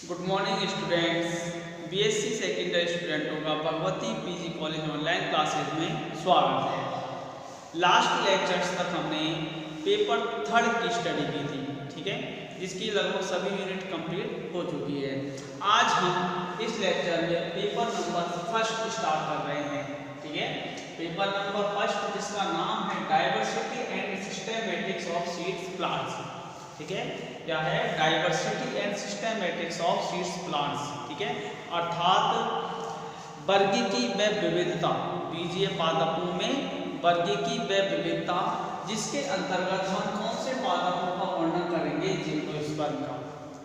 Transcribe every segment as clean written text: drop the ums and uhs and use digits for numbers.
Good morning students. BSc secondary स्टूडेंटों का Bhagwati PG college online classes में स्वागत है। लास्ट लेक्चर्स तक हमने पेपर थर्ड की स्टडी की थी, ठीक है, जिसकी लगभग सभी यूनिट कंप्लीट हो चुकी है। आज हम इस लेक्चर में पेपर नंबर फर्स्ट स्टार्ट कर रहे हैं, ठीक है। पेपर नंबर फर्स्ट जिसका नाम है diversity and systematics of seeds plants, ठीक है। क्या है? Diversity and systematics of seeds plants, ठीक है। अर्थात वर्गीकी व विविधता, बीजीय पादपों में वर्गीकी व विविधता, जिसके अंतर्गत हम कौन से पादपों का वर्णन करेंगे? जिम्नोस्पर्म का,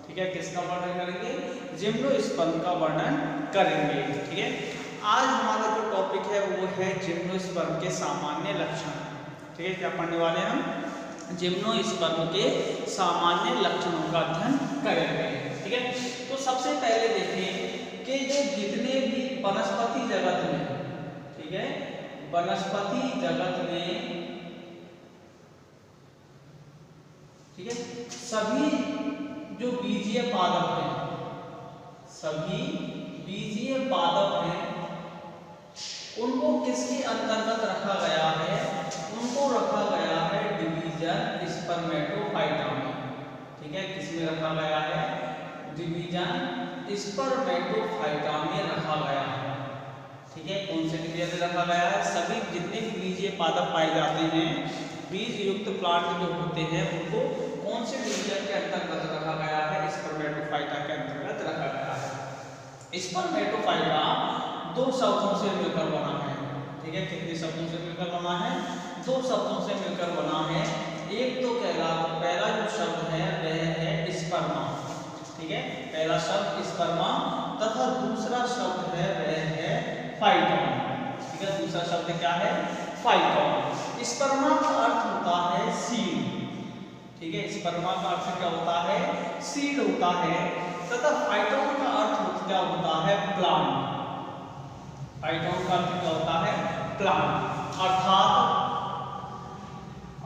ठीक है। किसका वर्णन करेंगे? जिम्नोस्पर्म का वर्णन करेंगे, ठीक है। आज हमारा जो टॉपिक है वो है जिम्नोस्पर्म के सामान्य लक्षण, ठीक है। क्या पढ़ने वाले हैं हम? जिम्नोस्पर्म के सामान्य लक्षणों का अध्ययन करेंगे, ठीक है। तो सबसे पहले देखें कि जो जितने भी वनस्पति जगत में, ठीक है, वनस्पति जगत में, ठीक है, सभी जो बीजीय पादप हैं, सभी बीजीय पादप हैं, उनको किसके अंतर्गत रखा गया है? उनको रखा गया है डिवीजन स्पर्मेटोफाइटा में, ठीक है। किसमें रखा गया है? डिवीजन स्पर्मेटोफाइटा में रखा गया है, ठीक है। कौन से डिवीजन में रखा गया है? सभी जितने भी बीजीय पादप पाए जाते हैं, बीज युक्त प्लांट जो होते हैं, उनको कौन से डिवीजन के अंतर्गत रखा गया है? स्पर्मेटोफाइटा के अंतर्गत रखा गया है। स्पर्मेटोफाइटा दो शब्दों से मिलकर बना है, ठीक है। कितने शब्दों से मिलकर बना है? दो शब्दों से मिलकर बना है। एक तो पहला जो शब्द है वह है स्पर्मा, ठीक है, पहला शब्द स्पर्मा, तथा दूसरा शब्द है वह है फाइटोन, ठीक है। दूसरा शब्द क्या है? फाइटोन। स्पर्मा का अर्थ होता है सीड, ठीक है। स्पर्मा का अर्थ क्या होता है? सीड होता है, तथा फाइटोन का अर्थ क्या होता है? प्लांट। फाइटोन का अर्थ क्या होता है? प्लांट।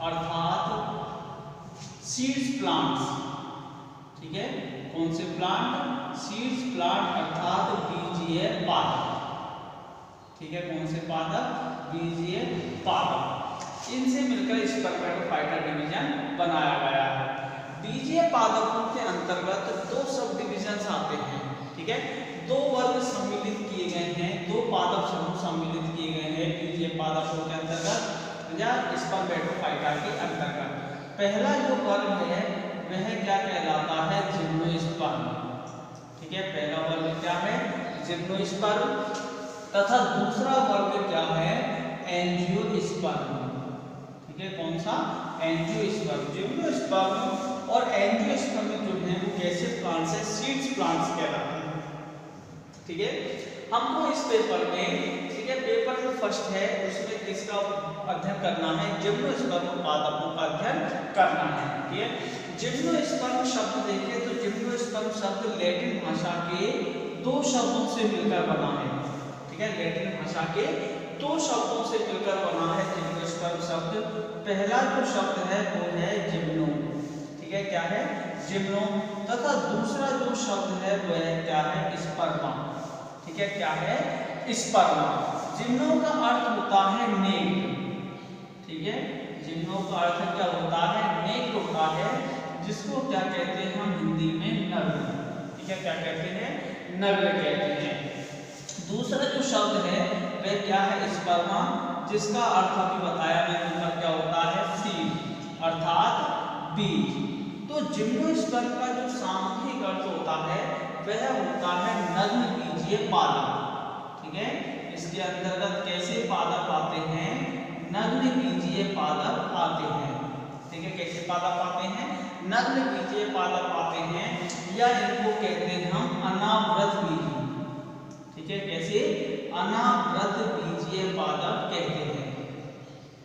अर्थात सीड्स प्लांट्स, ठीक है। कौन से प्लांट? सीड्स प्लांट, अर्थात बीजीय पादप, ठीक है। कौन से पादप? बीजीय पादप। इनसे मिलकर स्पर्मेटोफाइटा डिवीजन बनाया गया है। बीजीय पादपों के अंतर्गत दो सब डिविजन्स आते हैं, ठीक है। दो वर्ग सम्मिलित किए गए हैं, दो पादप समूह सम्मिलित किए गए हैं बीजीय पादपों के अंतर्गत या स्पर्मेटोफाइटा के अंतर्गत। पहला जो वर्ग है वह क्या कहलाता है? जिम्नोस्पर्म, ठीक है। पहला वर्ग क्या है? जिम्नोस्पर्म, तथा दूसरा वर्ग क्या है? एंजियोस्पर्म, ठीक है। कौन सा? एंजियोस्पर्म। जिम्नोस्पर्म और एंजियोस्पर्म जो है वो कैसे प्लांट्स है? सीड्स प्लांट्स कहलाते हैं, ठीक है। हमको इस पेपर में, ठीक है, पेपर जो फर्स्ट है उसमें किसका अध्ययन करना है? जिम्नोस्पर्म पादपों का अध्ययन करना है, ठीक है। जिम्नोस्पर्म शब्द देखें तो जिम्नोस्पर्म शब्द लैटिन भाषा के दो शब्दों से मिलकर बना है, ठीक है। लैटिन भाषा के दो शब्दों से मिलकर बना है जिम्नोस्पर्म शब्द। पहला जो शब्द है वो है जिम्नो, ठीक है। क्या है? जिम्नो। तथा दूसरा जो शब्द है वह क्या है? स्पर्मा, ठीक है। क्या है? स्पर्मा। जिम्नो का अर्थ होता है नेक, ठीक है। जिम्नो का अर्थ क्या होता है? नेक होता है, जिसको क्या कहते हैं हम हिंदी में? नग्न, ठीक है। क्या कहते हैं? नग्न कहते हैं। दूसरा जो शब्द है वह क्या है? स्पर्मा, जिसका अर्थ अभी बताया मैंने ऊपर क्या होता है? सीड, अर्थात बीज। तो जिम्नोस्पर्म का जो सामूहिक अर्थ होता है वह होता है नग्न बीजीय पादप, ठीक है। इसके अंतर्गत कैसे पादप आते हैं? नग्न बीजीय पादप आते हैं, ठीक है। कैसे पादप आते हैं? नग्न बीजीय पादप आते हैं, या इनको कहते हैं हम अनावृत बीजी, ठीक है। कैसे? अनावृत बीजीय पादप कहते हैं,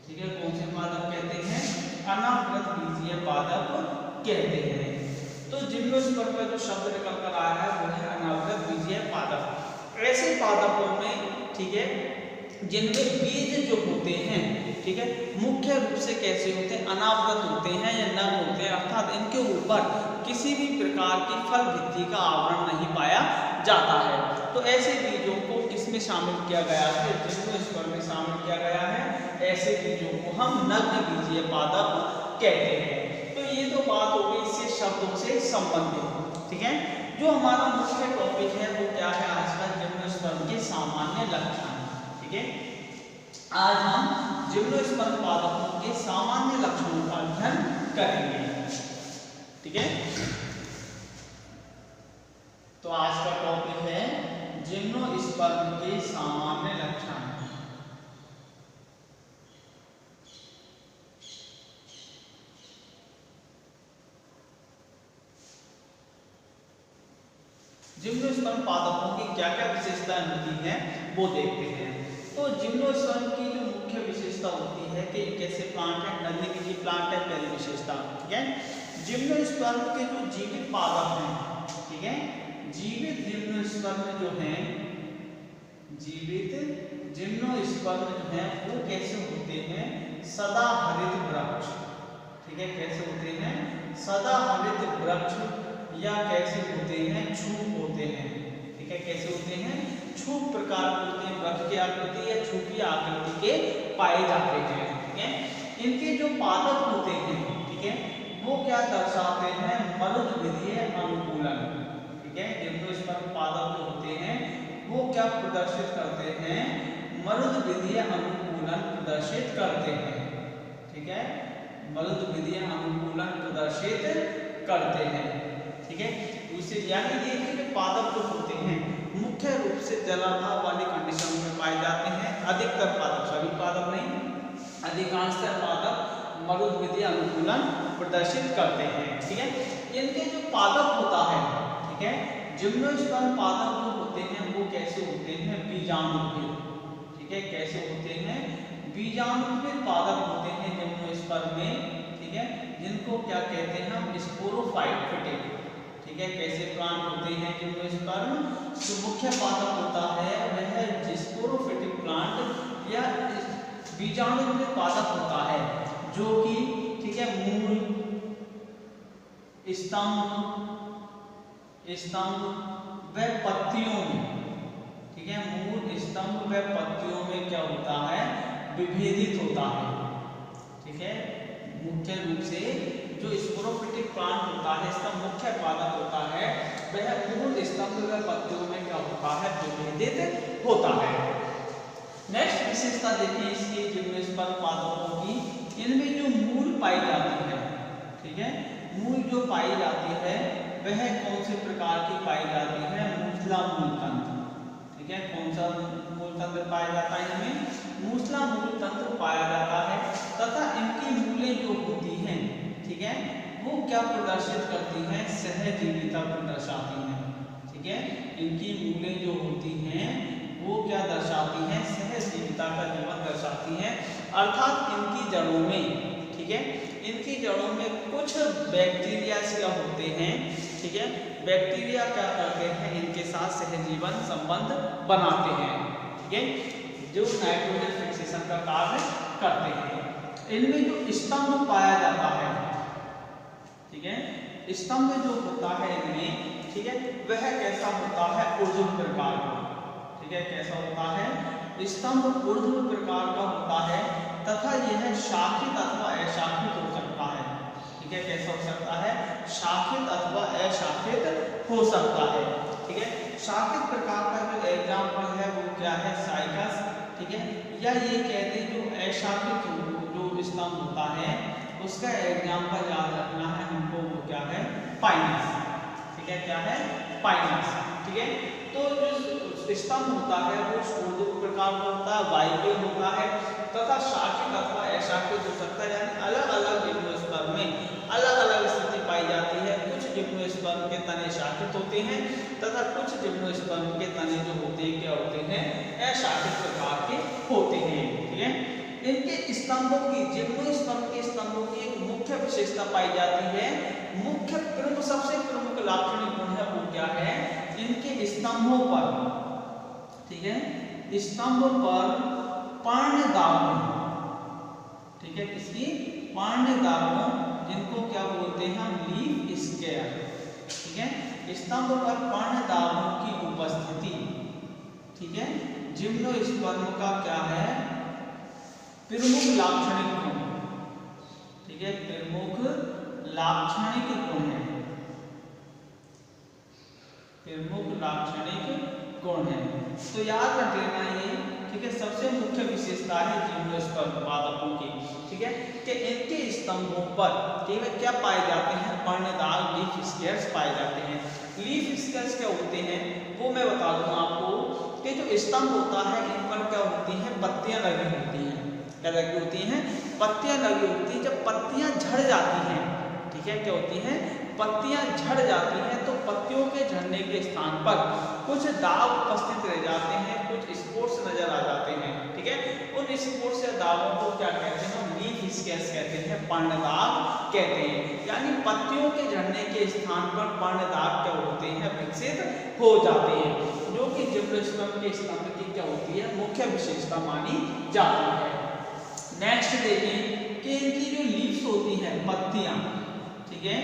ठीक है। कौन से पादप कहते हैं? अनावृत बीजीय पादप कहते हैं। तो जिम्नोस्पर्म का जो शब्द निकल कर आया है वो है अनावृत बीजीय पादप। ऐसे पादपों में, ठीक है, जिनमें बीज जो होते हैं, ठीक है, मुख्य रूप से कैसे होते हैं, अनावृत होते हैं या नग्न होते हैं, अर्थात इनके ऊपर किसी भी प्रकार की फल भित्ति का आवरण नहीं पाया जाता है। तो ऐसे बीजों को किसमें शामिल किया गया है, जिम्नोस्पर्म में शामिल किया गया है। ऐसे बीजों को हम नग्न बीजीय पादप कहते हैं। तो ये तो बात हो गई इससे शब्दों से संबंधित, ठीक है। जो हमारा मुख्य टॉपिक है वो क्या है आज का, जिम्नोस्पर्म के सामान्य लक्षण, ठीक है। आज हम जिम्नोस्पर्म पादपों के सामान्य लक्षणों का अध्ययन करेंगे, ठीक है। तो आज का टॉपिक है जिम्नोस्पर्म के सामान्य लक्षण। जिम्नोस्पर्म पादपों की क्या क्या विशेषताएं होती हैं वो देखते हैं। तो जिम्नोस्पर्म की जो मुख्य विशेषता होती है कि कैसे प्लांट है, नग्न बीजी प्लांट है, पहली विशेषता, ठीक है। जिम्नोस्पर्म के जो जीवित पादप हैं, ठीक है, जीवित जिम्नोस्पर्म जो हैं, जीवित जिम्नोस्पर्म जो हैं वो कैसे होते हैं, सदाहरित वृक्ष, ठीक है, कैसे होते हैं, सदाहरित वृक्ष, या कैसे होते हैं, छूप होते हैं, ठीक है, कैसे होते हैं, छूप प्रकार होते हैं, वृक्ष की आकृति या छुपी आकृति के पाए जाते हैं, ठीक है। इनके जो पादप होते हैं, ठीक है, वो क्या दर्शाते हैं, मरुद विधीय अनुकूलन, ठीक है। जिम्नोस्पर्म पादप जो होते हैं वो क्या प्रदर्शित करते हैं, मरुद विधीय अनुकूलन प्रदर्शित करते हैं, ठीक है, मरुद विधीय अनुकूलन प्रदर्शित करते हैं, ठीक है। उसे यानी ये कि पादप जो होते हैं मुख्य रूप से जलाभाव वाली कंडीशन में पाए जाते हैं। अधिकतर पादप, सभी पादप नहीं, अधिकांशतः पादप मरुद विधीय अनुकूलन प्रदर्शित करते हैं, ठीक है। इनके जो पादप होता है, ठीक है, जिम्नोस्पर्म पादप जो होते हैं वो कैसे होते हैं, बीजाणुत्पित, ठीक है, कैसे होते हैं, बीजाणुत्पित पादप होते हैं जिम्नोस्पर्म में, ठीक है, जिनको क्या कहते हैं हम, स्पोरोफाइटिक, ठीक है। कैसे प्लांट होते हैं जिम्नोस्पर्म, जो मुख्य पादप होता है वह स्पोरोफाइटिक प्लांट या बीजाणुत्पित पादप होता है, जो कि, ठीक है, मूल, स्तंभ व पत्तियों में, ठीक है, मूल, स्तंभ व पत्तियों में क्या होता है, विभेदित होता है, ठीक है। मुख्य रूप से जो स्पोरोफाइटिक प्लांट होता है, इसका मुख्य पादप होता है वह मूल, स्तंभ व पत्तियों में क्या होता है, विभेदित होता है। नेक्स्ट विशेषता देखिए इसकी जिम्नोस्पर्म पादपों की, इनमें जो मूल पाई जाती है, ठीक है, मूल जो पाई जाती है वह कौन से प्रकार की पाई जाती है, मूसला मूल तंत्र, ठीक है। कौन सा मूल तंत्र पाया जाता है, इनमें मूसला मूल तंत्र पाया जाता है, तथा इनकी मूलें जो होती हैं, ठीक है, वो क्या प्रदर्शित करती हैं, सहजीविता को दर्शाती हैं, ठीक है। इनकी मूलें जो होती हैं वो क्या दर्शाती हैं, सहजीविता का जीवन दर्शाती हैं, अर्थात इनकी जड़ों में, ठीक है, इनकी जड़ों में कुछ बैक्टीरिया क्या होते हैं, ठीक है, बैक्टीरिया क्या करते हैं, इनके साथ सहजीवन संबंध बनाते हैं, ठीक है, जो नाइट्रोजन फिक्सेशन का कार्य करते हैं। इनमें जो स्तंभ पाया जाता है, ठीक है, स्तंभ जो होता है इनमें, ठीक है, वह कैसा होता है, ऊर्ध्व प्रकार का, ठीक है, कैसा होता है, स्तंभ ऊर्ध्व प्रकार का होता है, तथा यह शाखित अथवा अशाखित हो सकता है, ठीक है, कैसा हो सकता है, शाखित अथवा अशाखित हो सकता है, ठीक है। शाखित प्रकार का जो एग्जाम्पल है वो क्या है, साइकस, ठीक है, या ये कहते हैं जो अशाखित जो स्तंभ होता है उसका एग्जाम्पल याद रखना है हमको, वो क्या है, पाइनस, ठीक है, क्या है, पाइनस, ठीक है। तो जो स्तंभ होता है वो ऊर्ध्व प्रकार का होता है, वायवीय होता है, तथा शाखित अथवा अशाखित हो सकता है, यानी अलग अलग जिम्नोस्पर्म में अलग अलग स्थिति पाई जाती है। कुछ जिम्नोस्पर्म के तने शाखित होते हैं तथा कुछ जिम्नोस्पर्म के तने जो होते हैं क्या होते हैं, अशाखित प्रकार के होते हैं, ठीक है। इनके स्तंभों की, जिम्नोस्पर्म के स्तंभों की एक मुख्य विशेषता पाई जाती है, मुख्य प्रमुख, सबसे प्रमुख लाक्षणिक गुण है वो क्या है, इनके स्तंभों पर, ठीक है, स्तंभ पर पर्णदातों, ठीक है, किसकी? पर्णदातों, जिनको क्या बोलते हैं हम? लीफ स्केयर, ठीक है। स्तंभ पर पर्णदातों की उपस्थिति, ठीक है, जिम्नोस्पर्म का क्या है? प्रमुख लाक्षणिक गुण, ठीक है, प्रमुख लाक्षणिक गुण है, प्रमुख लाक्षणिक गुण है। तो याद रख लेना ये, ठीक है, सबसे मुख्य विशेषता है जिम्नोस्पर्म पादपों की, ठीक है, कि इनके स्तंभों पर, ठीक है, क्या पाए जाते हैं? पर्णदार लीफ स्केयर्स पाए जाते हैं। लीफ स्केयर्स क्या होते हैं वो मैं बता दूं आपको, कि जो स्तंभ होता है इन पर क्या होती हैं? पत्तियां लगी होती हैं। क्या लगी होती हैं? पत्तियां लगी होती हैं। जब पत्तियां झड़ जाती हैं, ठीक है, क्या होती हैं? पत्तियां झड़ जाती हैं, तो पत्तियों के झड़ने के स्थान पर कुछ दाग उपस्थित रह जाते हैं, कुछ स्पॉट्स नजर आ जाते हैं, ठीक है। उन स्पॉट्स या दागों को क्या कहते हैं? हम लीफ स्केयर्स कहते हैं, पर्णदाग कहते हैं। यानी पत्तियों के झड़ने के स्थान पर पर्णदाग क्या होते हैं? विकसित हो जाते हैं, जो कि जिम्नोस्पर्म के स्तंभ की क्या होती है? मुख्य विशेषता मानी जाती है। नेक्स्ट देखें कि इनकी जो लीव्स होती हैं, पत्तियां, ठीक है,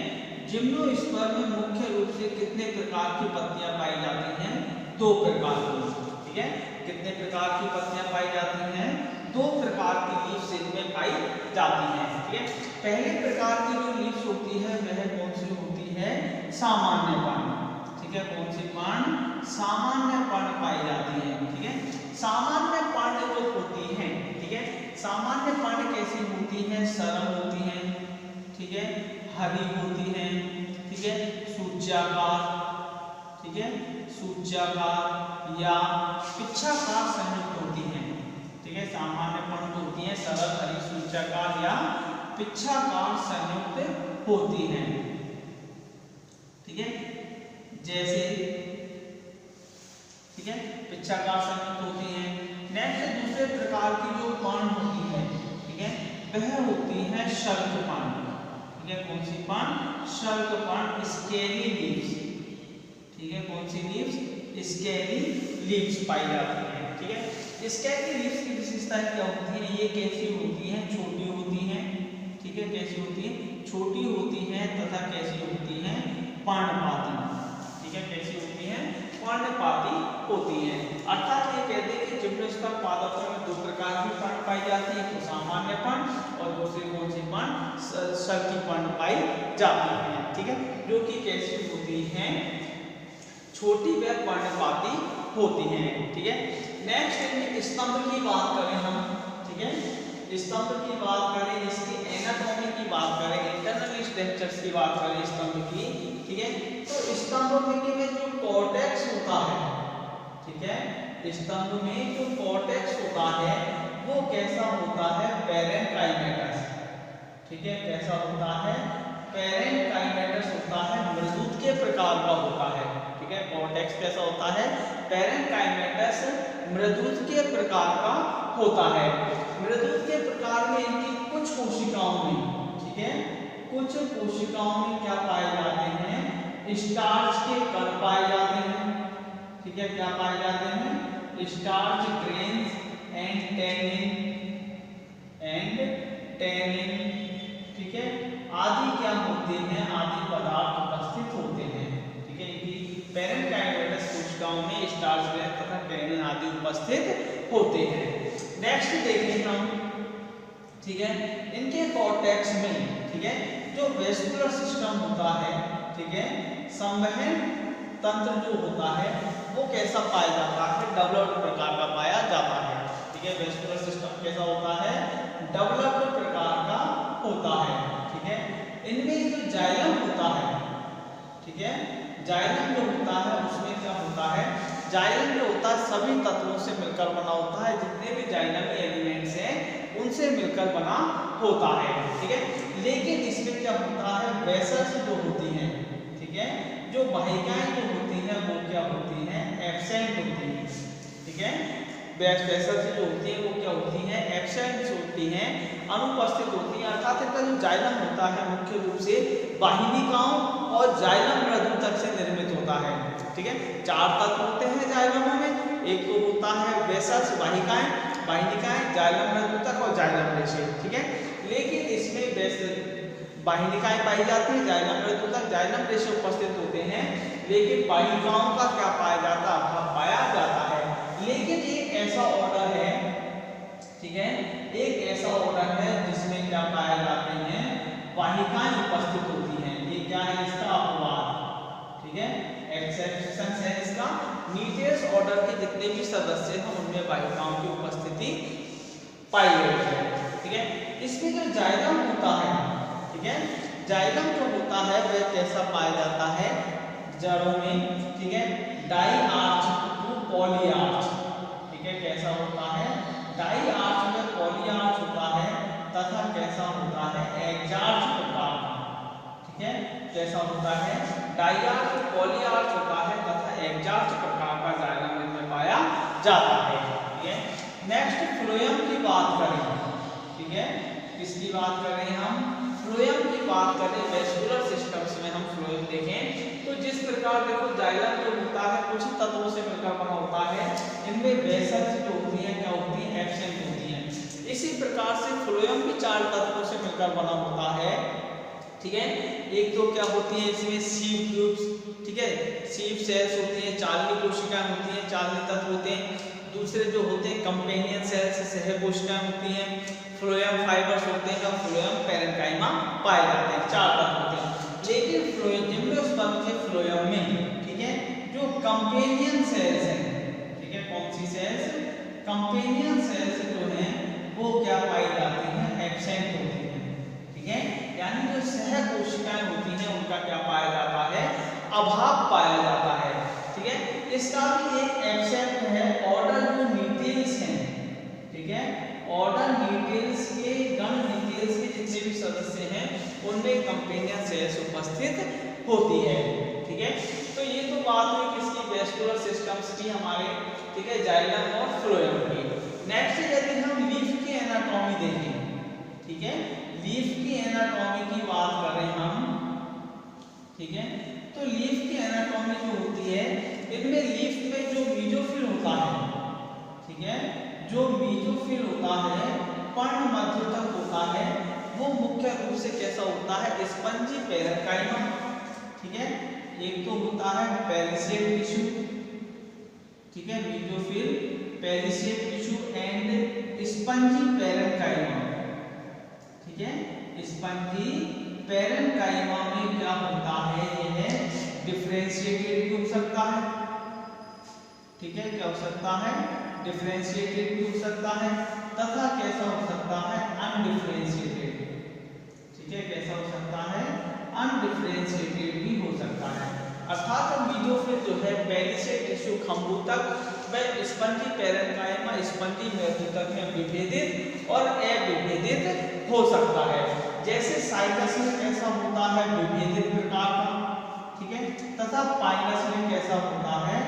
जिम्नोस्पर्म में मुख्य रूप से कितने प्रकार की पत्तियां पाई जाती हैं? 2 प्रकार की, ठीक है। कितने प्रकार की पत्तियां पाई जाती हैं? 2 प्रकार की लीव्स इनमें पाई जाती हैं, ठीक है। पहले प्रकार की जो लीव्स होती है वह कौन सी होती है? सामान्य पर्ण, ठीक है। कौन सी पर्ण? सामान्य पर्ण पाई जाती है, ठीक है। सामान्य पर्ण जो होती है, ठीक है, सामान्य पर्ण कैसी होती है? सरल होती है, ठीक है, हरी होती है, ठीक है, सूच्याकार, ठीक है, सूच्याकार या पिच्छाकार संयुक्त होती है, ठीक है। सामान्य पर्ण होती है सरल, हरी, सूच्याकार या पिच्छाकार संयुक्त होती है, ठीक है, जैसे, ठीक है, पिच्छाकार संयुक्त होती है। नेक्स्ट दूसरे प्रकार की जो पर्ण होती है, ठीक है, वह होती है शल्क पर्ण, ठीक है। कौन सी पर्ण? शल्क पर्ण, स्केली लीव्स, ठीक है। कौन सी लीव्स? स्केली लीव्स पाई जाती हैं, ठीक है। स्केली लीव्स की विशेषताएं क्या होती है? ये कैसी होती हैं? छोटी होती हैं, ठीक है, कैसी होती है? छोटी होती हैं तथा कैसी होती हैं? पर्णपाती, ठीक है, कैसी होती हैं? पर्णपाती होती हैं। अर्थात ये कहते हैं कि जिम्नोस्पर्म पादपों में 2 प्रकार की पर्ण पाई जाती है, तो सामान्य पर्ण और दूसरी कौन सी पर्ण? शल्की पर्ण पाई जाती है, ठीक है, जो कि कैसी होती हैं? छोटी व पर्णपाती होती हैं, ठीक है। नेक्स्ट इनके स्तंभ की बात करें हम, ठीक है, स्तंभ की बात करें, इसकी एनाटॉमी की बात करें, इंटरनल स्ट्रक्चर्स की बात करें स्तंभ की, ठीक है, तो स्तंभ में जो कॉर्टेक्स होता है, ठीक है, स्तंभ में जो कॉर्टेक्स होता है वो कैसा होता है? पैरेन्काइमेटस, ठीक है, कैसा होता है? पैरेन्काइमेटस होता है, मृदुत के प्रकार का होता है, ठीक है। कॉर्टेक्स कैसा होता है? पैरेन्काइमेटस मृदुत के प्रकार का होता है। मृदुत के प्रकार में इनकी कुछ कोशिकाओं में, ठीक है, कुछ कोशिकाओं में क्या पाए जाते हैं? स्टार्च के कण पाए जाते हैं, ठीक है, क्या पाए जाते हैं? स्टार्च ग्रेन्स एंड टैनिन, ठीक है, आदि क्या होते हैं? आदि पदार्थ उपस्थित होते हैं, ठीक है। इनकी पैरेन्काइमेटस कोशिकाओं में स्टार्च ग्रेन तथा टैनिन आदि उपस्थित होते हैं। नेक्स्ट देखें हम, ठीक है, इनके कॉर्टेक्स में, ठीक है, जो वेस्कुलर सिस्टम होता है, ठीक है, संवहन तंत्र जो होता है वो कैसा पाया जाता है? डेवलप्ड प्रकार का पाया जाता है, ठीक है। वेस्कुलर सिस्टम कैसा होता है? डेवलप्ड प्रकार का होता है, ठीक है। इनमें जो जाइलम होता है, ठीक है, जाइलम जो होता है उसमें क्या होता है? जाइलम जो होता है सभी तत्वों से मिलकर बना होता है, जितने भी जाइलमी एलिमेंट्स हैं उनसे मिलकर बना होता है, ठीक है। लेकिन इसमें क्या होता है? वेसल्स जो होती हैं, ठीक है, जो वाहिकाएं जो होती हैं वो क्या होती हैं? एब्सेंट होती हैं, ठीक है। वेसल्स जो होती हैं वो क्या होती हैं? एब्सेंट होती हैं, अनुपस्थित होती हैं। अर्थात इनका जो जाइलम होता है मुख्य रूप से वाहिनिकाओं और जाइलम मृदुतक से निर्मित होता है, ठीक है। 4 तत्व होते हैं जाइलमों में, एक तो होता है वेसल्स वाहिकाएं, बाह्यनिकाय, जाइलम मृदुतक और जाइलम रेशे, ठीक है। लेकिन इसमें बाह्यनिकाएं पाई जाती है, जाइलम मृदुतक, जाइलम रेशे उपस्थित होते हैं, लेकिन बाह्यिकाओं का क्या पाया जाता है। लेकिन एक ऐसा ऑर्डर है, ठीक है, एक ऐसा ऑर्डर है जिसमें क्या पाए जाते हैं, वाहिकाएं उपस्थित होती हैं। ये क्या है, इसका अपवाद, ठीक है, एक्सेप्शन है इसका। नीचेस ऑर्डर के जितने भी सदस्य हैं उनमें वाहिकाओं की उपस्थिति पाई गई है, ठीक है। इसमें जो जाइलम होता है, ठीक है, जाइलम जो होता है वह कैसा पाया जाता है, जड़ों में, ठीक है, diarch to polyarch, ठीक है, कैसा होता है, डाई आर्च में पॉली आर्च होता है तथा कैसा होता है, एग्जार्च प्रकार का, ठीक है, कैसा होता है, डाई आर्च पॉली आर्च होता है तथा एग्जार्च प्रकार का जाइलम में पाया जाता है, ठीक है। नेक्स्ट फ्लोएम की बात करें, ठीक है, किसकी बात करें हम, फ्लोएम की बात करें, वेस्कुलर सिस्टम्स में हम फ्लोएम देखें तो जिस प्रकार देखो जाइलम जो होता है कुछ तत्वों से मिलकर बना होता है, इनमें वेसल्स जो होती हैं क्या होती हैं, एब्सेंट होती हैं। इसी प्रकार से फ्लोएम भी 4 तत्वों से मिलकर बना होता है, ठीक है। एक तो क्या होती है इसमें सीव ट्यूब्स, ठीक है, सीव सेल्स होती हैं, चालनी कोशिकाएं होती हैं, चालनी तत्व होते हैं। दूसरे जो होते हैं कंपेनियन सेल्स, सह कोशिकाएं होती हैं, फ्लोएम फाइबर्स होते हैं, फ्लोएम पैरेन्काइमा पाए जाते हैं, 4 तत्व होते हैं। लेकिन फ्लोएम जिम्नोस्पर्म के फ्लोएम में, ठीक है, जो कंपेनियन सेल्स हैं, ठीक है, कौन सी सेल्स, कंपेनियन सेल्स जो हैं वो क्या पाई जाती हैं, एब्सेंट होती हैं, ठीक है, यानी जो सह कोशिकाएं होती हैं उनका क्या पाया जाता है, अभाव पाया जाता है, ठीक है। इसका भी एक एब्सेंट है, ऑर्डर जो न्यूक्लियस हैं, ठीक है, ऑर्डर न्यूक्लियस के गण न्यूक्लियस के जितने भी सदस्य हैं उनमें कंपेनियन सेल्स उपस्थित होती है, ठीक है। तो ये तो बात हुई किसकी, वेस्कुलर सिस्टम्स की हमारे, ठीक है, जाइलम और फ्लोएम की। नेक्स्ट यदि हम लीफ की एनाटॉमी देखें, ठीक है, लीफ की एनाटॉमी की बात करें हम, ठीक है, तो लीफ की एनाटॉमी जो होती है इनमें लीफ में जो मीजोफिल होता है, ठीक है, जो मीजोफिल होता है पर्ण मध्य तक होता है, वो मुख्य रूप से कैसा होता है, स्पंजी पैरेन्काइमा, ठीक है, एक तो होता है पेरिशियल टिश्यू, ठीक है, मीजोफिल, पेरिशियल टिश्यू एंड स्पंजी पैरेन्काइमा, ठीक है, स्पंजी पैरेन्काइमा में क्या होता है, यह डिफरेंशिएटेड भी हो सकता है, ठीक है, क्या हो सकता है, डिफरेंशिएटेड भी हो सकता है तथा कैसा हो सकता है, अनडिफरेंशिएटेड, ठीक है, कैसा हो सकता है, अनडिफरेंशिएटेड भी हो सकता है। अर्थात मीजोफिल जो है पेरिशियल टिश्यू खंभों तक व स्पंजी पैरेन्काइमा स्पंजी मृदुतक में विभेदित और अविभेदित हो सकता है। जैसे साइटस में कैसा होता है, विभेदित प्रकार का, ठीक है, तथा पाइनस में कैसा होता है,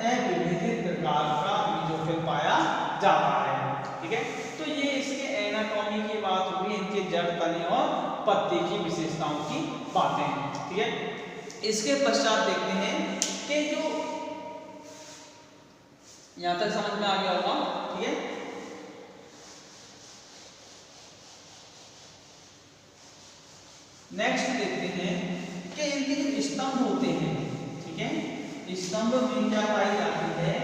अविभेदित प्रकार का मीजोफिल पाया जाता है, ठीक है। तो ये इसके एनाटॉमी की बात होगी, इनके जड़, तने और पत्ते की विशेषताओं की बातें, ठीक है। इसके पश्चात देखते हैं कि जो यहां तक समझ में आ गया होगा, ठीक है। नेक्स्ट देखते हैं कि इनके जो स्तंभ होते हैं, ठीक है, स्तंभ में क्या पाई जाती है,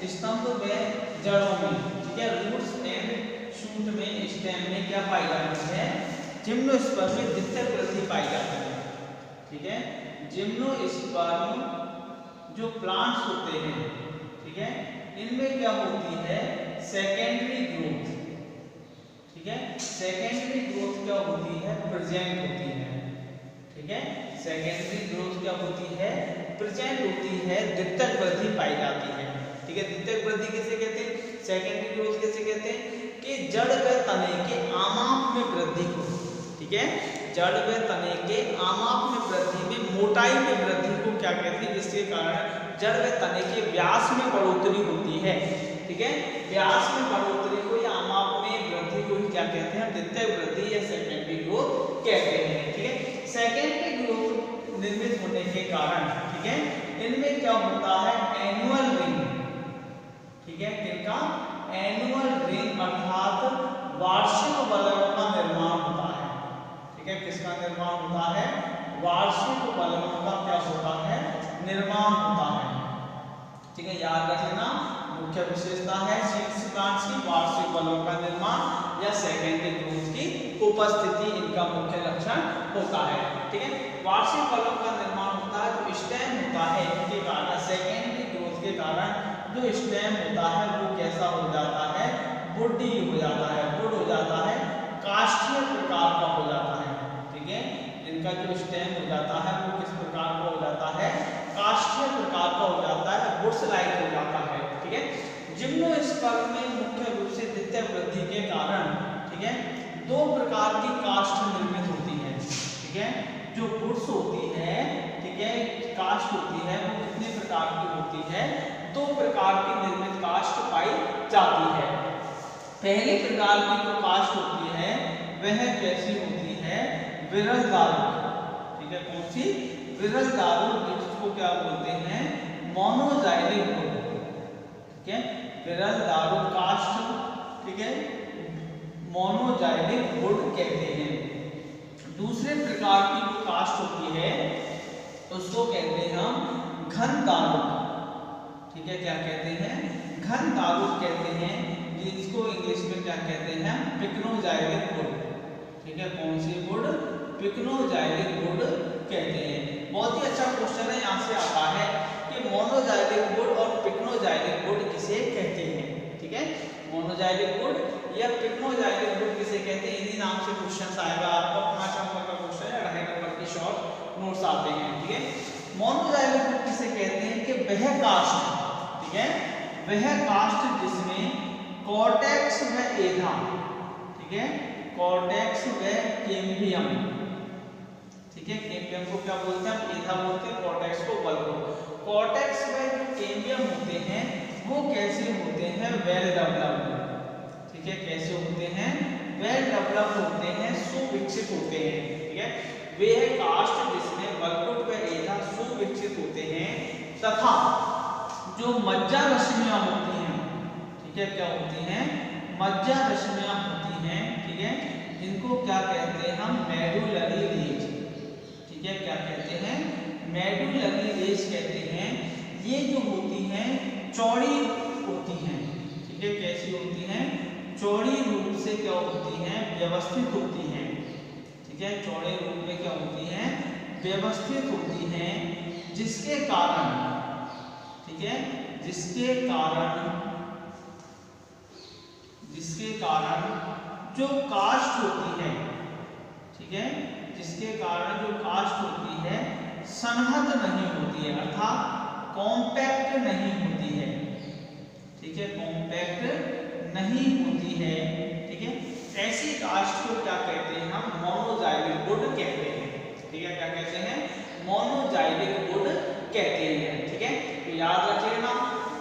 स्तंभ में जड़ों में, ठीक है, रूट्स एंड शूट में, स्टेम में क्या पाई जाती है, जिम्नोस्पर्म में द्वितीयक वृद्धि पाई जाती है, ठीक है। जिम्नोस्पर्म जो प्लांट्स होते हैं, ठीक है, इनमें क्या होती है, सेकेंडरी ग्रोथ, ठीक है, सेकेंडरी ग्रोथ क्या होती है, प्रेजेंट होती है, ठीक है, सेकेंडरी ग्रोथ क्या होती है, प्रेजेंट होती है, द्वितीयक वृद्धि पाई जाती है, ठीक है। द्वितीयक वृद्धि किसे कहते हैं, सेकेंडरी ग्रोथ किसे कहते हैं, कि जड़ व तने के आमाप में वृद्धि को, ठीक है, जड़ व तने के आमाप में वृद्धि में, मोटाई में वृद्धि को क्या कहते हैं, जिसके कारण जड़ व तने के व्यास में बढ़ोतरी होती है, ठीक है, व्यास में बढ़ोतरी को या आमाप में वृद्धि को ही क्या कहते हैं, द्वितीयक वृद्धि या सेकेंडरी ग्रोथ कहते हैं, ठीक है। सेकेंडरी ग्रोथ निर्मित होने के कारण, ठीक है, इनमें क्या होता है, एनुअल रिंग, ठीक है, इनका एनुअल रिंग अर्थात वार्षिक वलयों का निर्माण होता है। ठीक है, किसका निर्माण होता है? वार्षिक वलयों का क्या होता है? निर्माण होता है। ठीक है, याद रख लेना, मुख्य विशेषता है सीड्स प्लांट्स की वार्षिक वलयों का निर्माण या सेकेंडरी ग्रोथ की उपस्थिति, इनका मुख्य लक्षण होता है। ठीक है, वार्षिक वलयों का निर्माण होता है, जो स्टेम होता है इनके कारण, सेकेंडरी ग्रोथ के कारण जो स्टेम होता है वो कैसा हो जाता है? वुडी हो जाता है, वुड हो जाता है, काष्ठीय प्रकार का हो जाता है। ठीक है, इनका जो स्टेम हो जाता है वो किस प्रकार का हो जाता है? काष्ठीय प्रकार का हो जाता है, वुड्स लाइक हो जाता है। ठीक है, जिम्नोस्पर्म में मुख्य रूप से द्वितीय वृद्धि के कारण, ठीक है, दो प्रकार की काष्ठ निर्मित होती है। ठीक है, जो वुड्स होती है, ठीक है, काष्ठ होती है, वो कितने प्रकार की होती है? दो प्रकार की निर्मित काष्ठ पाई जाती है। पहली प्रकार की जो काष्ठ होती है वह कैसी होती है? विरल दारू। ठीक है, कौन सी? विरल दारू, जिसको क्या बोलते हैं? मोनोजाइलिक वुड। ठीक है, विरल दारू काष्ठ, ठीक है, मोनोजाइलिक वुड कहते हैं। दूसरे प्रकार की जो काष्ठ होती है उसको कहते हैं हम घन दारू। ठीक है, क्या कहते हैं? घन दारू कहते हैं, जिसको इंग्लिश में क्या कहते हैं? Pycnoxylic would. ठीक है, कौन सी वुड? पिक्नोजाइलिक वुड कहते हैं। बहुत ही अच्छा क्वेश्चन है, यहाँ से आता है कि मोनोजाइलिक वुड और पिक्नोजाइलिक वुड किसे कहते हैं। ठीक है, मोनोजाइलिक वुड या पिक्नोजाइलिक वुड किसे कहते हैं, इन्हीं नाम से क्वेश्चन आएगा आपका। 5 नंबर का क्वेश्चन है, 2.5 नंबर की शॉर्ट नोट्स आते हैं। ठीक है, मोनोजाइलिक वुड किसे कहते हैं? कि वह काष्ठ, ठीक है, वह काष्ठ जिसमें कॉर्टेक्स व एधा, ठीक है, कॉर्टेक्स व कैम्बियम, ठीक है, कैम्बियम को क्या बोलते हैं? एधा बोलते हैं, कॉर्टेक्स को बल्ब। कॉर्टेक्स व जो कैम्बियम होते हैं वो कैसे होते हैं? Well developed. ठीक है, कैसे होते हैं? वेल डेवलप्ड होते हैं, सुविकसित होते हैं। ठीक है, वे है काष्ठ जिसमें बल्कुट व एधा सुविकसित होते हैं तथा जो मज्जा रश्मियां होती हैं, ठीक है, क्या होती हैं? मज्जा रश्मियां होती हैं। ठीक है, इनको क्या कहते हैं हम? Medullary rays. ठीक है, क्या कहते हैं? मेडुलरी रेज कहते हैं। ये जो होती हैं चौड़ी होती हैं। ठीक है, कैसी होती हैं? चौड़ी रूप से क्या होती हैं? व्यवस्थित होती हैं। ठीक है, चौड़े रूप में क्या होती हैं? व्यवस्थित होती हैं, जिसके कारण, ठीक है, जिसके कारण जो काष्ठ होती है, ठीक है, जिसके कारण जो काष्ठ होती है संहत नहीं होती है, अर्थात कॉम्पैक्ट नहीं होती है। ठीक है, कॉम्पैक्ट नहीं होती है। ठीक है, ऐसी काष्ठ को क्या कहते हैं हम? मोनोजाइलिक वुड कहते हैं। ठीक है, क्या कहते हैं? मोनोजाइलिक वुड कहते हैं। ठीक है, तो याद रख लेना,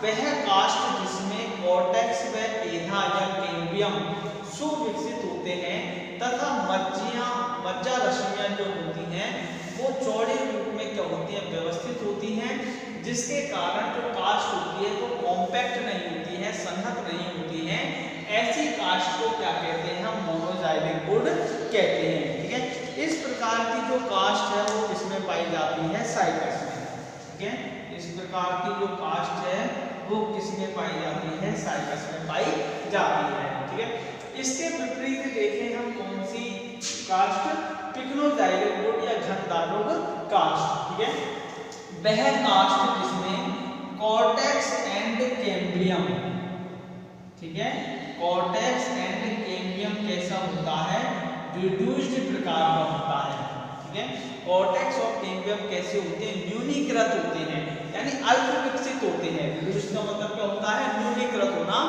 वह काष्ठ जिसमें कॉर्टेक्स व एधा या कैम्बियम सुविकसित होते हैं तथा मज्जा रश्मियां जो होती हैं वो चौड़े रूप में क्या होती हैं? व्यवस्थित होती हैं, जिसके कारण जो काष्ठ होती है वो कॉम्पैक्ट नहीं होती है, संहत नहीं होती है। ऐसी काष्ठ को क्या कहते हैं हम? मोनोजाइलिक वुड कहते हैं। ठीक है, इस प्रकार की जो काष्ठ है वो किसमें पाई जाती है? साइकस में। ठीक है, इस प्रकार की जो काष्ठ है वो किसमें पाई जाती है? साइकस में पाई जाती है। ठीक है, इसके विपरीत देखें हम कौन सी काष्ठ? पिक्नोजाइलिक वुड या घन दारू काष्ठ। ठीक है, वह काष्ठ जिसमें कॉर्टेक्स एंड कैम्बियम, ठीक है, कॉर्टेक्स एंड कैम्बियम कैसा होता है? रिड्यूस्ड प्रकार का होता है। ठीक है, कॉर्टेक्स और कैम्बियम कैसे होते हैं? न्यूनीकृत होते हैं, यानी अल्प विकसित होते हैं। रिड्यूस्ड का मतलब क्या होता है? न्यूनीकृत होना,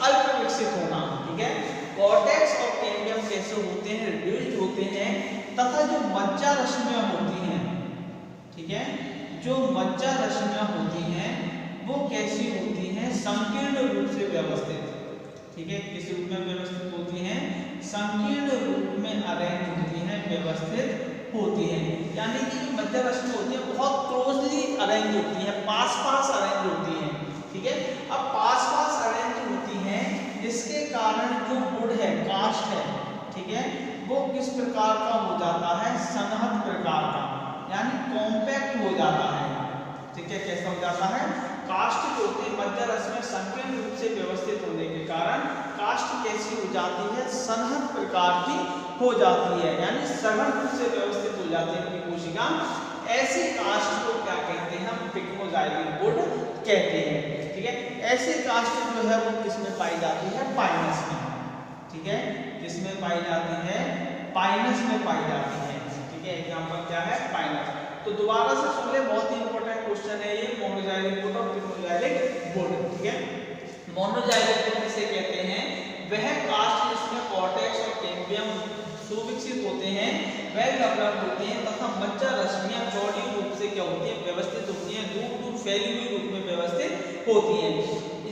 अल्प विकसित होना। ठीक है, कॉर्टेक्स और कैम्बियम कैसे होते हैं? रिड्यूस्ड होते हैं तथा जो मज्जा रश्मियां होती हैं, ठीक है, जो मज्जा रश्मियां होती हैं वो कैसी होती हैं? संकीर्ण रूप से व्यवस्थित। ठीक है, किस रूप में व्यवस्थित होती हैं? संकीर्ण रूप में अरेंज होती हैं, व्यवस्थित होती हैं। यानी कि जो मज्जा रश्मि होती है बहुत क्लोजली अरेंज होती है, पास अरेंज होती हैं। ठीक है, अब पास अरेंज होती हैं, इसके कारण जो काष्ठ है, ठीक है, वो किस प्रकार का हो जाता है, सनहत प्रकार का, यानी कॉम्पैक्ट हो जाता है, ठीक है। कैसा हो जाता है, काष्ठ जो होते हैं मध्य रस में संकीर्ण रूप से व्यवस्थित होने के कारण काष्ठ कैसी हो जाती है, सनहत प्रकार की हो जाती है, यानी सघन रूप से व्यवस्थित हो जाती है उनकी कोशिका। ऐसे काष्ठ को क्या कहते हैं, हम पिक्नोजाइलिक वुड कहते हैं, ठीक है। ऐसे काष्ठ जो है वो किसमें पाई जाती है, पाइनस में, ठीक है, किसमें पाई जाती है, पाइनस में पाई जाती है, ठीक है। एग्जांपल क्या है, पाइनस। तो दोबारा से सुन ले, बहुत ही इंपॉर्टेंट क्वेश्चन है ये, मोनोजाइलिक वुड और पिक्नोजाइलिक वुड, ठीक है। मोनोजाइलिक वुड किसे कहते हैं, वह काष्ठ जिसमें कॉर्टेक्स और कैम्बियम सुविकसित होते हैं, वेल डेवलप्ड होते हैं तथा मज्जा रश्मियां चौड़ी रूप से क्या होती है, व्यवस्थित होती हैं, दूर दूर फैली हुई रूप में व्यवस्थित होती हैं,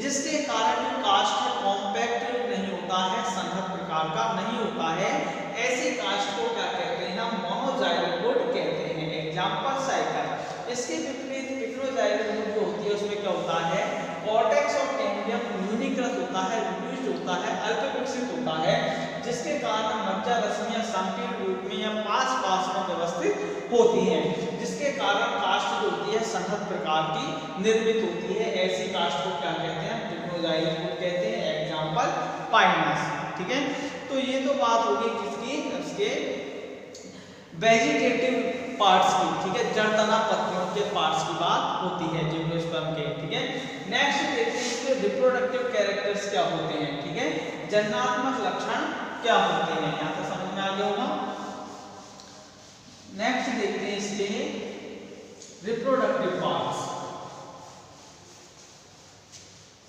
जिसके कारण काष्ठ कॉम्पैक्ट नहीं होता है, सनहत प्रकार का नहीं होता है। ऐसे काष्ठ को क्या कहते हैं, हम मोनोजाइलिक वुड कहते हैं। Example cycle. इसके विपरीत पिक्नोजाइलिक वुड जो होती है उसमें क्या होता है, कॉर्टेक्स और कैम्बियम न्यूनीकृत होता है, रिड्यूस्ड होता है, अल्प विकसित होता है, जिसके कारण मज्जा रश्मियां संकीर्ण रूप में या पास पास में व्यवस्थित होती हैं, जिसके कारण काष्ठ जो होती है सनहत प्रकार की निर्मित होती है। ऐसी काष्ठ को क्या कहते हैं, पिक्नोजाइलिक वुड कहते हैं। एग्जांपल पाइनस, ठीक है। तो ये तो बात होगी किसकी, इसके वेजिटेटिव पार्ट्स की, ठीक है, जड़ तना पत्तियों के पार्ट्स की बात होती है जिम्नोस्पर्म के, ठीक है। नेक्स्ट देखते हैं इसके रिप्रोडक्टिव कैरेक्टर्स क्या होते हैं, ठीक है, जननात्मक लक्षण क्या होते हैं, यहाँ तक समझ में आ गया होगा। नेक्स्ट देखते हैं इसके रिप्रोडक्टिव पार्ट्स,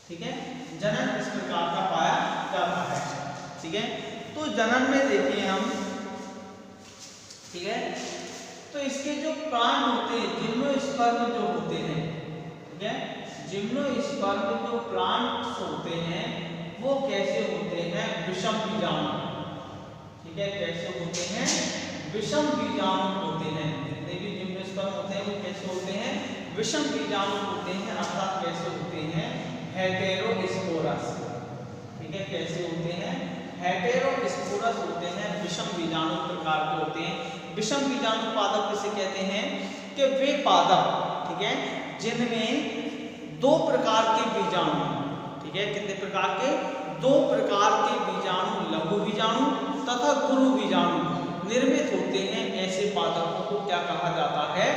ठीक है, जनन इस प्रकार का पाया जाता है, ठीक है। तो जनन में देखिए हम, ठीक है, तो इसके जो प्राण होते हैं, जिम्नोस्पर्म जो होते हैं, ठीक है, जिम्नोस्पर्म जो प्लांट्स होते हैं वो कैसे होते हैं, विषम बीजाणु, ठीक है, कैसे होते हैं, विषम बीजाणु होते हैं। जितने भी जिम्नोस्पर्म होते हैं वो कैसे होते हैं, विषम बीजाणु होते हैं, अर्थात कैसे होते हैं, हेटेरोस्पोरस, ठीक है, कैसे होते हैं, हेटेरोस्पोरस होते हैं, विषम बीजाणु प्रकार के होते हैं। विषम बीजाणु पादप किसे कहते हैं, कि वे पादप, ठीक है, जिनमें दो प्रकार के बीजाणु, ठीक है, कितने प्रकार के, दो प्रकार के बीजाणु, लघु बीजाणु तथा गुरु बीजाणु निर्मित होते हैं। ऐसे पादपों को क्या कहा जाता है,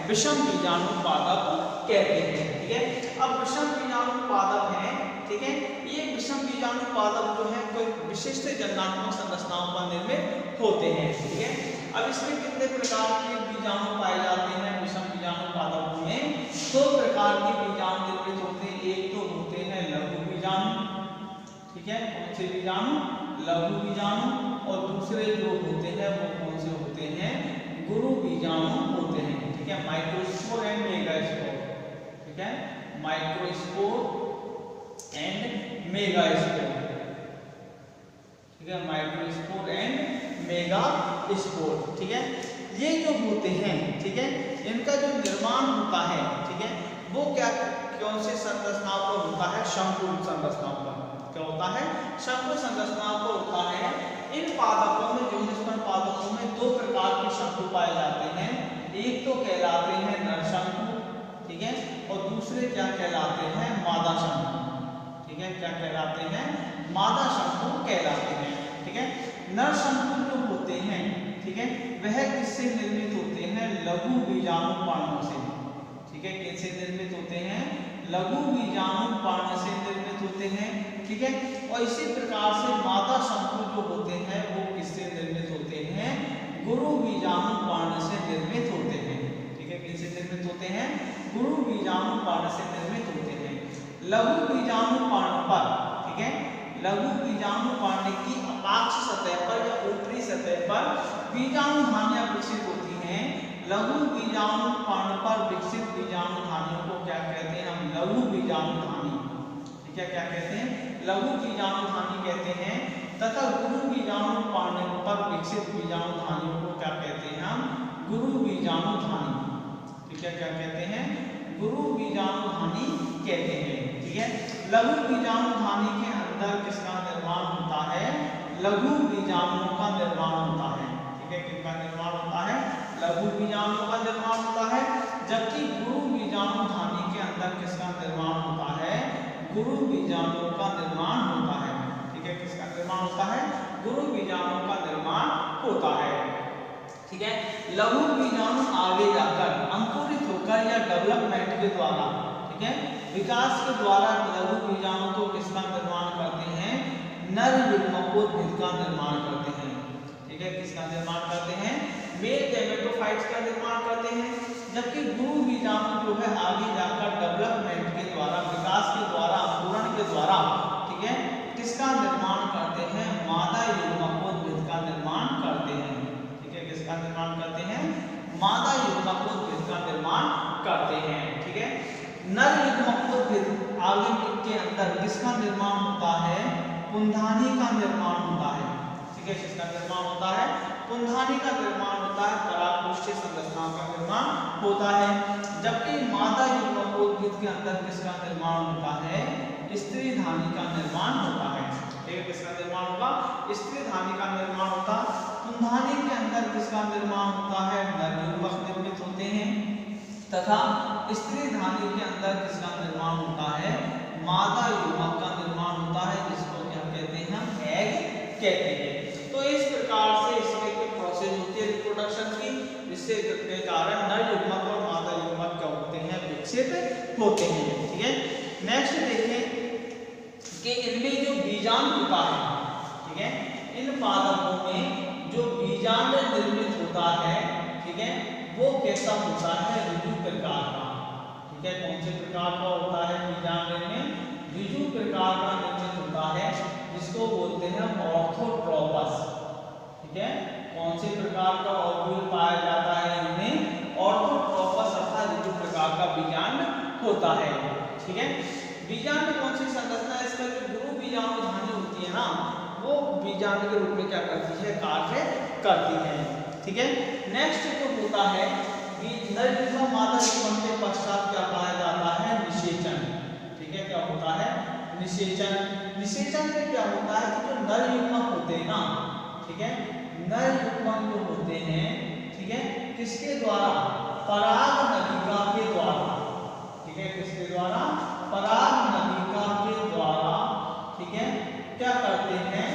विषम बीजाणु पादप कहते हैं, ठीक है। अब विषम बीजाणु पादप हैं, ठीक है, ये विषम बीजाणु पादप जो है कोई विशिष्ट जननात्मक संरचनाओं पर निर्मित होते हैं, ठीक है। अब इसमें कितने प्रकार के बीजाणु पाए जाते हैं, विषम बीजाणु पादपों में दो प्रकार के बीजाणु निर्मित होते हैं। एक तो होते हैं लघु बीजाणु, ठीक है, कौन से बीजाणु, लघु बीजाणु, और दूसरे जो होते हैं वो कौन से होते हैं, गुरु बीजाणु होते हैं, ठीक है, माइक्रोस्पोर एंड मेगास्पोर, ठीक है, माइक्रोस्पोर एंड मेगास्पोर, ठीक है, माइक्रोस्पोर एंड मेगास्पोर, ठीक है। ये जो होते हैं, ठीक है, इनका जो निर्माण होता है, ठीक है, वो क्या कौन से संरचनाओं पर होता है, शंकु संरचनाओं पर, क्या होता है, शंकु संरचनाओं पर होता है। इन पादपों में, जिम्नोस्पर्म पादपों में दो प्रकार के शंकु पाए जाते हैं। एक तो कहलाते हैं नर शंकु, ठीक है, और दूसरे क्या कहलाते हैं, मादा शंकु, ठीक है, क्या कहलाते हैं, मादा शंकु कहलाते हैं, ठीक है। नर शंकु जो होते हैं, ठीक है, वह किससे निर्मित होते हैं, लघु बीजाणु पर्णों से, ठीक है, किससे निर्मित होते हैं, लघु बीजाणु पर्ण से निर्मित होते हैं, ठीक है। और इसी प्रकार से मादा शंकु जो होते हैं वो किससे निर्मित होते हैं, गुरु बीजाणु पर्ण से निर्मित होते हैं, ठीक है, किससे निर्मित होते हैं, गुरु बीजाणु पर्ण से निर्मित होते हैं। लघु बीजाणु पर्ण पर, ठीक है, लघु बीजाणु पर्ण की अपाक्ष सतह पर या ऊपरी सतह पर बीजाणु धानियां विकसित होती हैं। लघु बीजाणु पर्ण पर विकसित बीजाणु धानियों को क्या कहते हैं, हम लघु बीजाणु धानी, ठीक है, क्या कहते हैं, लघु बीजाणु धानी कहते हैं। तथा गुरु बीजाणु पर्ण पर विकसित बीजाणु धानियों को क्या कहते हैं, हम गुरु बीजाणु धानी, ठीक है, क्या कहते हैं, गुरु बीजाणु धानी कहते हैं, ठीक है। लघु बीजाणु धानी के अंदर किसका निर्माण होता है, लघु बीजाणुओं का निर्माण होता है। ठीक है, किसका निर्माण होता है? लघु बीजाणुओं का निर्माण होता है। जबकि गुरु बीजाणु धानी के अंदर किसका निर्माण होता है? गुरु बीजाणुओं का निर्माण होता है। ठीक है, किसका निर्माण होता है? गुरु बीजाणुओं का निर्माण होता है। ठीक है, लघु बीजाणु आगे जाकर अंकुरित होकर या डेवलपमेंट के द्वारा, ठीक है, विकास के द्वारा लघु बीजाणु तो किसका निर्माण करते हैं? नर युग्मकोद्भिद का निर्माण करते हैं। ठीक है, किसका निर्माण करते हैं? मेल गैमेटोफाइट्स का निर्माण करते हैं। जबकि गुरु बीजाणु जो है आगे जाकर डेवलपमेंट के द्वारा, विकास के द्वारा, अंकुरण के द्वारा, ठीक है, किसका निर्माण करते हैं? मादा युग्मकोद्भिद का निर्माण करते हैं। ठीक है, किसका निर्माण करते हैं? मादा युग्मकोद्भिद का निर्माण करते हैं। ठीक है, नर युग्मकोद्भिद आगे के अंदर किसका निर्माण होता है? पुंधानी का निर्माण होता है। ठीक है, किसका निर्माण होता है? पुंधानी का निर्माण होता है। परागपुष्टीय संरचनाओं का निर्माण होता है। जबकि मादा युग्मकोद्भिद के अंदर किसका निर्माण होता है? स्त्री धानी का निर्माण होता है। ठीक है, किसका निर्माण होगा? स्त्री धानी का निर्माण होता। पुंधानी के अंदर किसका निर्माण होता है? नर युग्मक निर्मित होते हैं तथा स्त्री धानी के अंदर किसका निर्माण होता है? मादा युग्मक का निर्माण होता है, जिसको क्या कहते हैं? हम एग कहते हैं। तो इस प्रकार से इसमें की प्रोसेस होती है रिप्रोडक्शन की, जिससे के कारण नर युग्मक और मादा युग्मक क्या होते हैं? विकसित होते हैं। ठीक है, नेक्स्ट देखें कि इनमें जो बीजांड होता है, ठीक है, इन पादपों में जो बीजांड निर्मित होता है, ठीक है, वो कैसा होता है? ऋजु प्रकार का। ठीक है, कौन से प्रकार का होता है? बीजांड में ऋजु प्रकार का निर्मित होता है, जिसको बोलते हैं ऑर्थोट्रोपस। ठीक है, कौन से प्रकार का ओव्यूल पाया जाता है? इनमें ऑर्थोट्रोपस अर्थात ऋजु प्रकार का बीजांड होता है। ठीक है, बीजांड कौन सी संरचना है? इसका जो गुरु बीजाणु धानी होती है ना, वो बीजांड के रूप में क्या करती है? कार्य करती है। ठीक है, नेक्स्ट जो होता है नर युग्मक मादा युग्मक के पश्चात क्या पाया जाता है? निषेचन। ठीक है, क्या होता है? निषेचन। निषेचन में क्या होता है? जो नर युग्मक होते हैं ना, ठीक है, नर युग्मक जो होते हैं, ठीक है, किसके द्वारा? पराग नलिका के द्वारा। ठीक है, किसके द्वारा? पराग नलिका के द्वारा, ठीक है, क्या करते हैं?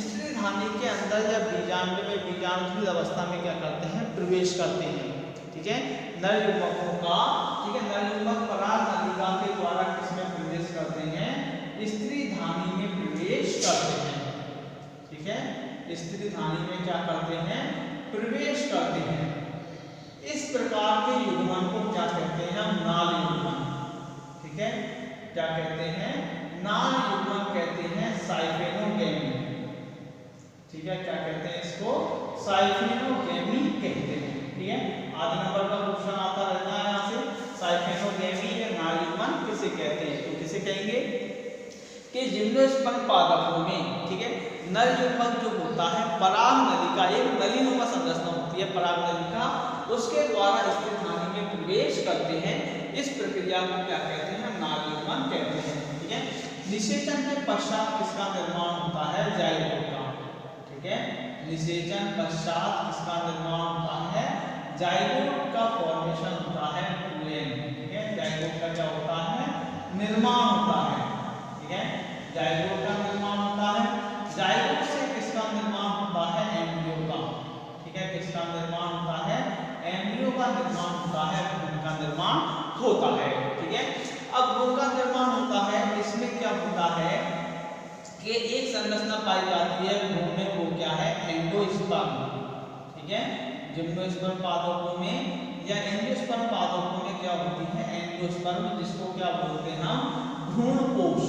स्त्री धानी के अंदर या बीजांड में, बीजांडोत्सर्ग अवस्था में क्या करते हैं? प्रवेश करते हैं। ठीक है, नर युग्मकों का, ठीक है, नर युग्मक पराग नलिका के द्वारा किसमें प्रवेश करते हैं? स्त्री धानी में प्रवेश करते हैं। ठीक है, स्त्री धानी में क्या करते हैं? प्रवेश करते हैं। इस प्रकार के युग्मन को क्या कहते हैं? हम नाल युग्मन। ठीक है, क्या कहते हैं? नाल युग्मन कहते हैं, साइफेनोगेमी। ठीक है, क्या कहते हैं इसको? साइफेनोगेमी कहते हैं। ठीक है, आधे नंबर का क्वेश्चन आता रहता है यहाँ से, साइफेनोगेमी या नाल युग्मन किसे कहते हैं? तो किसे कहेंगे कि जिम्नोस्पर्म पादपों में, ठीक है, नर युग्मक जो होता है पराग नलिका, एक नलीनुमा संरचना होती है पराग नलिका, उसके द्वारा स्त्री धानी में प्रवेश करते हैं। इस प्रक्रिया को क्या कहते हैं? नाल युग्मन कहते हैं। ठीक है, निषेचन के पश्चात किसका निर्माण होता है? जाइगोट का। ठीक है, निषेचन पश्चात किसका निर्माण होता है? जाइगोट का फॉर्मेशन होता है, टूएन। ठीक है, जाइगोट का क्या होता है? निर्माण होता है। ठीक है, जाइगोट का निर्माण होता है। जाइगोट से किसका निर्माण होता है? एम्ब्रियो का। ठीक है, किसका निर्माण होता है? एम्ब्रियो का निर्माण होता है, भ्रूण का निर्माण होता है। ठीक है, अब भ्रूण का निर्माण होता है, इसमें क्या होता है कि एक संरचना पाई जाती है भ्रूण में, वो क्या है? एंडोस्पर्म। ठीक है, जिम्नोस्पर्म पादपों में या एंडोस्पर्म पादपों में क्या होती है? एंडोस्पर्म, जिसको क्या बोलते हैं हम? भ्रूण कोश।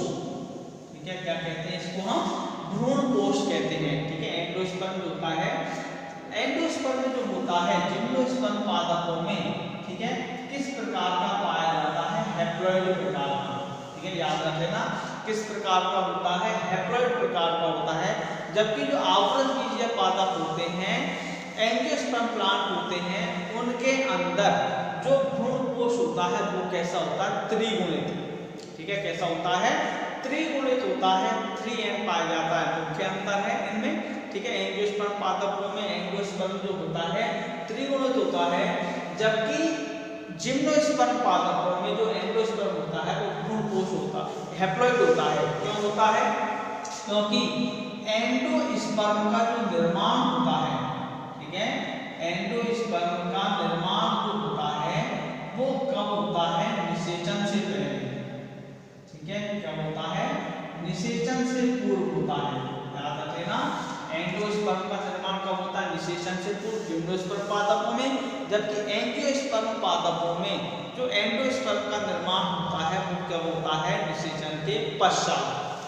ठीक है, क्या कहते हैं इसको? हम भ्रूण कोश कहते हैं। ठीक है, एंडोस्पर्म होता है, एंडोस्पर्म जो होता है जिम्नोस्पर्म पादपों में, ठीक है, किस प्रकार का पाया जाता है? हैप्लॉइड प्रकार का। ठीक है, याद रख लेना, किस प्रकार का होता है? हैप्लॉइड प्रकार का होता है। जबकि जो आवरण बीजीय पादप होते हैं, एंजियोस्पर्म प्लांट होते हैं, उनके अंदर जो भ्रूण कोश होता है वो कैसा होता है? त्रिगुणित। ठीक है, कैसा होता है? त्रिगुणित होता है, 3n पाया जाता है। मुख्य अंतर है इनमें, ठीक है। एंजियोस्पर्म पादपों में एंजियोस्पर्म जो होता है त्रिगुणित होता है, जबकि जिम्नोस्पर्म पादपों में जो एंडोस्पर्म होता है वो भ्रूणपोष होता है, हैप्लॉइड होता है। क्यों होता है? क्योंकि एंडोस्पर्म का जो निर्माण होता है, ठीक है, एंडोस्पर्म का निर्माण जो होता है वो कब होता है? निषेचन से पहले, ठीक है। कब होता है? निषेचन से पूर्व होता है। याद रख लेना, एंडोस्पर्म का निर्माण कब होता है? निषेचन से पूर्व जिम्नोस्पर्म पादपों में, जबकि एंजियोस्पर्म पादपों में जो एंडोस्पर्म का निर्माण होता है वो कब होता है? निषेचन के पश्चात,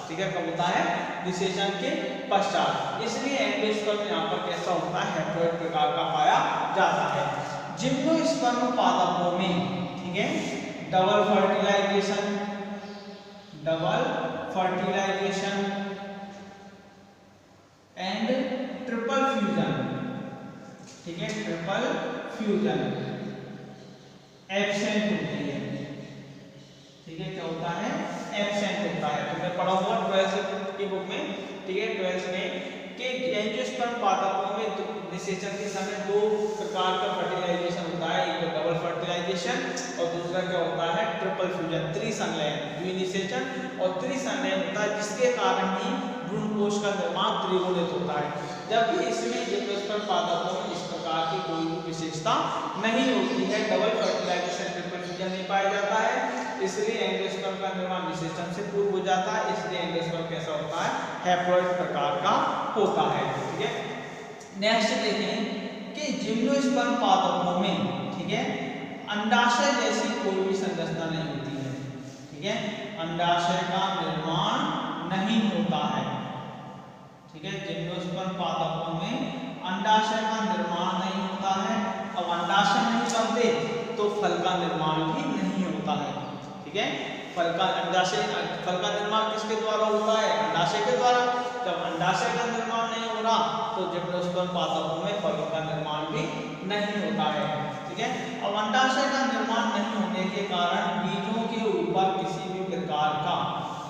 ठीक है। कब होता है? निषेचन के पश्चात। इसलिए एंडोस्पर्म यहाँ पर कैसा होता है? हैप्लॉइड प्रकार का पाया जाता है। जिम्नोस्पर्म पादपों में, ठीक है, double fertilisation and triple fusion, ठीक है, ट्रिपल फ्यूजन एब्सेंट होती है, ठीक है। क्या होता है? एब्सेंट होता है। तुमने पढ़ा होगा 12th की बुक में, ठीक है, 12th में, कि एंजियोस्पर्म पादपों में निषेचन के समय दो प्रकार का फर्टिलाइजेशन होता है, एक तो डबल फर्टिलाइजेशन और दूसरा क्या होता है? ट्रिपल फ्यूजन, त्रिसंलयन, द्विनिषेचन और त्रिसंलयन होता है, जिसके कारण ही भ्रूणकोश का निर्माण त्रिगुणित होता है। जबकि इसमें जिम्नोस्पर्म पादपों में इस प्रकार की कोई भी विशेषता नहीं होती है, डबल फर्टिलाइजेशन, ट्रिपल फ्यूजन नहीं पाया जाता है, इसलिए एंडोस्पर्म का निर्माण निषेचन से पूर्व हो जाता है। इसलिए एंडोस्पर्म कैसा होता है? हैप्लॉइड प्रकार का होता है, ठीक है। नेक्स्ट देखें कि जिम्नोस्पर्म पादपों में, ठीक है, अंडाशय जैसी कोई भी संरचना नहीं होती है, ठीक है, अंडाशय का निर्माण नहीं होता है, ठीक है। जिम्नोस्पर्म पादपों में अंडाशय का निर्माण नहीं होता है। अब अंडाशय नहीं बनते तो फल का निर्माण भी नहीं होता है, ठीक है। फल का निर्माण किसके द्वारा होता है? अंडाशय के द्वारा। जब अंडाशय का निर्माण नहीं हो रहा तो जिम्नोस्पर्म पादपों में फलों का निर्माण भी नहीं होता है, ठीक है। अब अंडाशय का निर्माण नहीं होने के कारण बीजों के ऊपर किसी भी प्रकार का,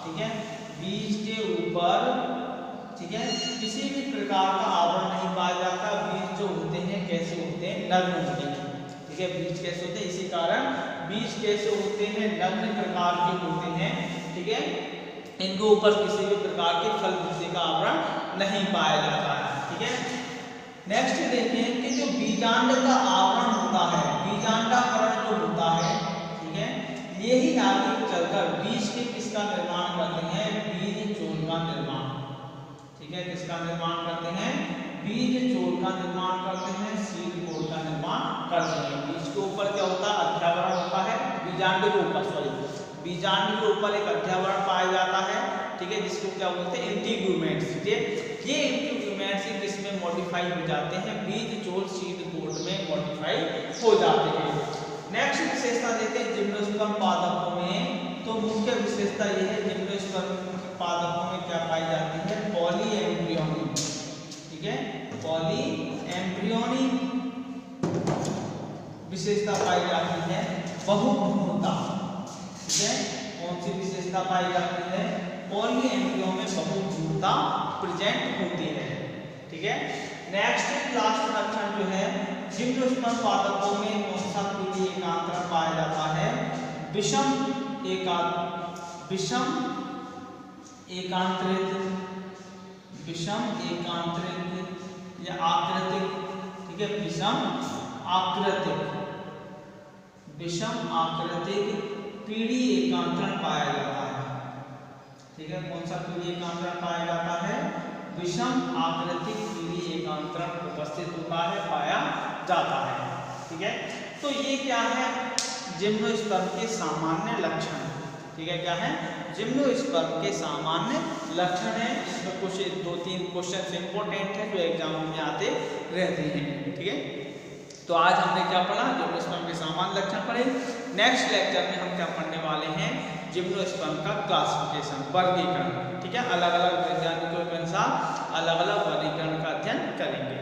ठीक है, बीज के ऊपर, ठीक है, किसी भी प्रकार का आवरण नहीं पाया जाता। बीज जो होते हैं कैसे होते हैं? नग्न होते हैं, ठीक है। बीज कैसे होते हैं? इसी कारण बीज कैसे होते हैं? नग्न प्रकार के होते हैं, ठीक है। इनके ऊपर किसी भी प्रकार के फल भूसे का आवरण नहीं पाया जाता है, ठीक है। नेक्स्ट देखें कि जो बीजांड का आवरण होता है, बीजांडावरण जो होता है, ठीक है, यही आगे चलकर बीज के किसका निर्माण करते हैं? बीज चोल का निर्माण, ठीक है। किसका निर्माण करते हैं? बीज चोल का निर्माण करते हैं, सीड कोड का निर्माण करते हैं। बीज के ऊपर क्या होता है? अध्यावरण होता है। बीजांड के ऊपर, बीजांड के ऊपर एक अध्यावरण पाया जाता है, ठीक है, जिसको क्या बोलते हैं? इंटीग्यूमेंट्स, ठीक है। ये इंटीग्यूमेंट्स किसमें मॉडिफाई हो जाते हैं? बीज चोल सीड कोड में मॉडिफाई हो जाते हैं। नेक्स्ट विशेषता देते हैं जिम्नोस्पर्म पादपों में। तो मुख्य विशेषता यह है, जिम्नोस्पर्म पादपों में क्या पाई जाती है? पॉलीएम्ब्रियोनी, ठीक है, पॉलीएम्ब्रियोनी विशेषता पाई जाती है। बहुभ्रूणता, ठीक है, कौन सी विशेषता पाई जाती है? पॉलीएम्ब्रियो में बहुभ्रूणता प्रेजेंट होती है, ठीक है। नेक्स्ट लास्ट लक्षण जो है, जिम्नोस्पर्म पादपों में कौन सा पीढ़ी एकांतरण पाया जाता है? विषम एकांतरित या आकृतिक, ठीक है, विषम आकृतिक पीढ़ी एकांतरण पाया जाता है, ठीक है। कौन सा पीढ़ी एकांतरण पाया जाता है? विषम आकृतिक पीढ़ी एकांतरण उपस्थित होता है, पाया जाता है, ठीक है। तो ये क्या है? जिम्नोस्पर्म के सामान्य लक्षण, ठीक है। क्या है? जिम्नोस्पर्म के सामान्य लक्षण है। इसमें कुछ 2-3 क्वेश्चन इंपॉर्टेंट है जो एग्जाम में आते रहते हैं, ठीक है। तो आज हमने क्या पढ़ा? जिम्नोस्पर्म के सामान्य लक्षण पढ़े। नेक्स्ट लेक्चर में हम क्या पढ़ने वाले हैं? जिम्नोस्पर्म का क्लासिफिकेशन, वर्गीकरण, ठीक है। अलग अलग वैज्ञानिकों के अनुसार अलग अलग वर्गीकरण का अध्ययन करेंगे।